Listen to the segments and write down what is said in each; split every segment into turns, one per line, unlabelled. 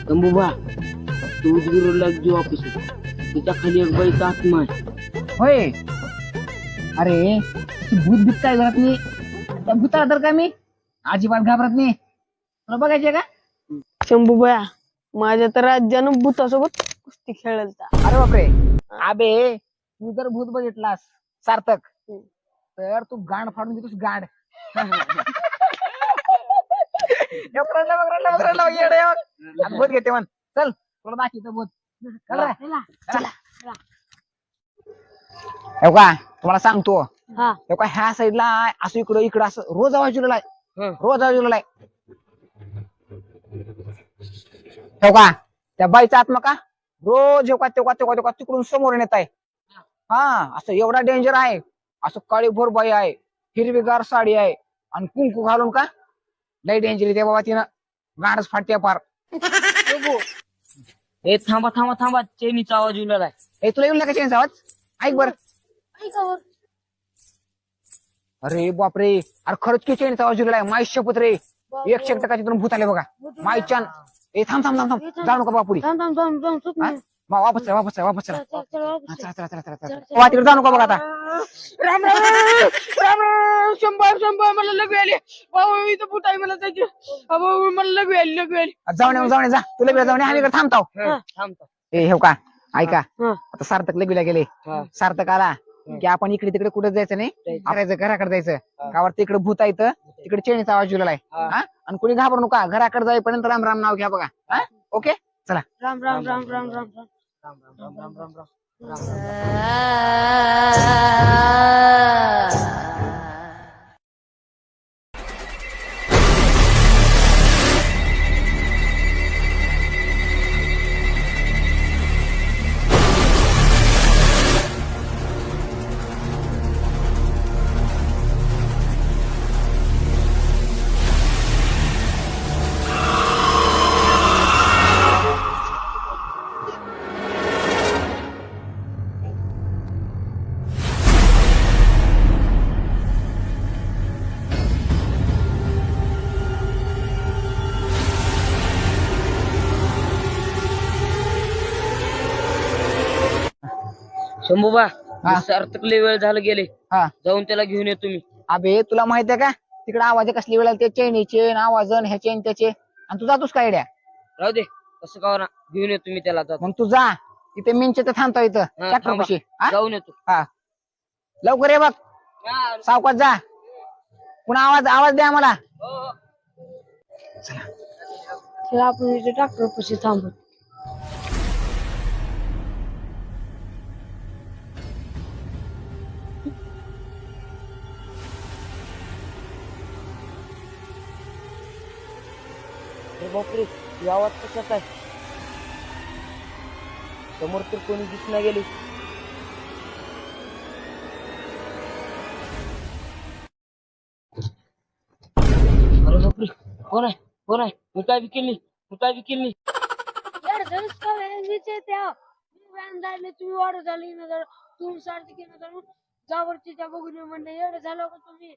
शंभूबा तू उदगीरला जो ऑफिस त्याच्या खाली एक बाईचा आत्मा आहे.
होय. अरे भूत बीत काय घरात मी त्या भूताला तर काय मी अजिबात घाबरत नाही. तुला बघायचे का?
शंभूबाया माझ्या तर राज्यानं भूतासोबत कुस्ती खेळायला.
अरे बापरे. अबे तू जर भूत बघितलास सार्थक तर तू गांड फाडून देतोस गांड. भूत घेते म्हण. चल तुला दाखवतो भूत. चल रे.
चला.
हो का तुम्हाला सांगतो.
हा
हो का ह्या साईडला असं इकडं इकडं असं रोज आवाज दिलेला आहे. रोज आवाज दिलेला आहे. हो का त्या बाईचा आत्मा का रोज हो का तेव्हा तेव्हा तेव्हा तिकडून समोर येत आहे. हा असं एवढा डेंजर आहे. असं काळी भोर बाई आहे, हिरवीगार साडी आहे आणि कुंकू घालून का लय डेंजर आहे बाबा. तिनं गाडच फाटते फार.
ए थांबा थांबा थांबा चेनीचा आवाज येऊ लागलाय.
हे तुला येऊन का आवाज? ऐक बर. अरे बापरे. अरे खरंच की चेनचा आवाज दिलेला आहे. माई शपथ रे 100% तिथून भूत आले बघा. माई छान. ए थांब थांब थांब थांब जाऊ नका बापुडी. वापस चला वापस चला वापस चला. चला चला चला चला चला तिकडे जाऊ नका बघा आता.
राम राम राम राम. शंभर मला लगू आले. भाऊ इथं भूत आहे मला जायचे. भाऊ मला लगू आली.
जाऊन जा तुला बी जाऊन आम्ही इकडे थांबतो.
थांबतो.
ए हो का ऐका
हा.
आता सार्थक लगीला गेले. सार्थक आला की आपण इकडे तिकडे कुठे जायचं नाही. करायचं घराकडे जायचं. गावात तिकडे भूत आहे तिकडे चेणीचा आवाज दिलेला आहे. आणि कोणी घाबरू नका. घराकडे जाईपर्यंत राम राम नाव घ्या बघा. ओके चला.
राम राम राम राम राम राम.
शंभूबा सार्थक लय वेळ झालं गेले.
हा
जाऊन त्याला घेऊन येतो मी.
अबे तुला माहित आहे का तिकडे आवाज कसली वेळ ते चेनीचे आवाज ह्या चेन त्याचे आणि तू जातोस काय?
राहू दे कसं का ना घेऊन येतो मी त्याला आता.
मग तू जा तिथे मिनचे तर थांबतो इथं ट्रॅक्टर
थांबा.
पाशी.
जाऊन येतो.
हा लवकर ये बघ. सावकाश जा. पुन्हा आवाज आवाज द्या मला.
चला आपण इथे डॉक्टर पाशी थांबू.
बापरे ही आवाज कशाच आहे? समोर तर कोणी दिसना गेले. अरे बापरे कोण आहे? मी काय बी केली
तुम्ही वाढ झाली ना तुम्ही सारखी जावरची त्या बघून म्हणलं एवढं झालं का तुम्ही?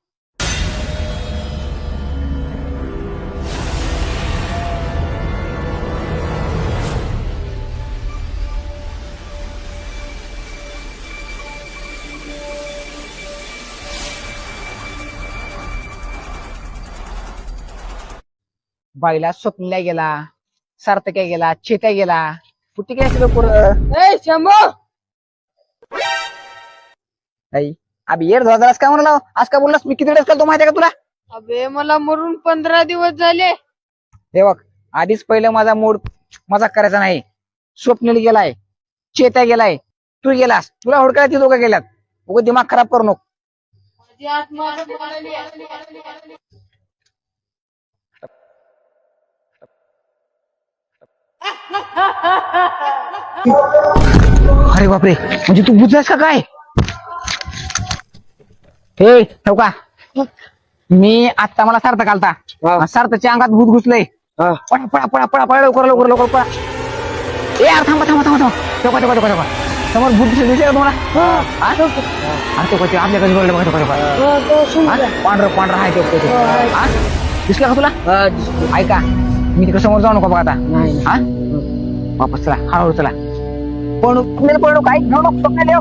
बाईला स्वप्नीला गेला, सार्थक्या गेला, चेत्या गेला. कुठे गेला सगळं पोरं?
ए शंभू
आई अबे येर झालास काय म्हणाला? आज का बोललास? मी किती वेळेस केलं तो माहिती आहे का तुला?
अबे मला मरून 15 दिवस झाले.
हे बघ आधीच पहिलं माझा मूड मजाक करायचा नाही. स्वप्नील गेलाय, चेत्या गेलाय, तू गेलास. तुला हुडकाय ती दोघं गेल्यात. उगा दिमाग खराब करू नको.
माझी आत्मा बोलायली.
अरे बापरे म्हणजे तू बुझलास का काय? हे ठेव का मी आता मला सार्थक आलता. सार्थच्या अंगात भूत घुसलंय. पळा पळा पळा पळा पळा लवकर लवकर लवकर पळा. ए यार थांबा थांबा थांबा थांबा. टोका टोका टोका टोका समोर भूत दिसेल तुम्हाला? अरे तो आपल्या कधी बोलले बघा टोका. पांढरं पांढरं आहे तो. दिसला का तुला? ऐका मी तिकडे समोर जाऊ नको बघा आता
नाही
हा वापस चला हळूहळू चला पळू काय घेऊ नको स्वप्नाली हो.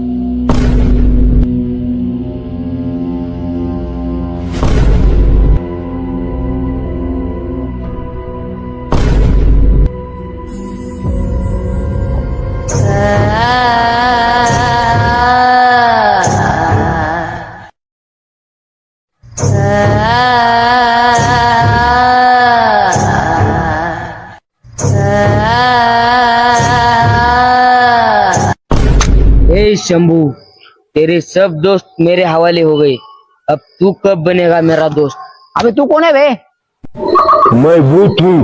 ए शंभू, तेरे सब दोस्त मेरे हवाले हो गए, अब तू कब बनेगा मेरा दोस्त?
अबे तू कोण आहे बे
मैं भूत हूँ।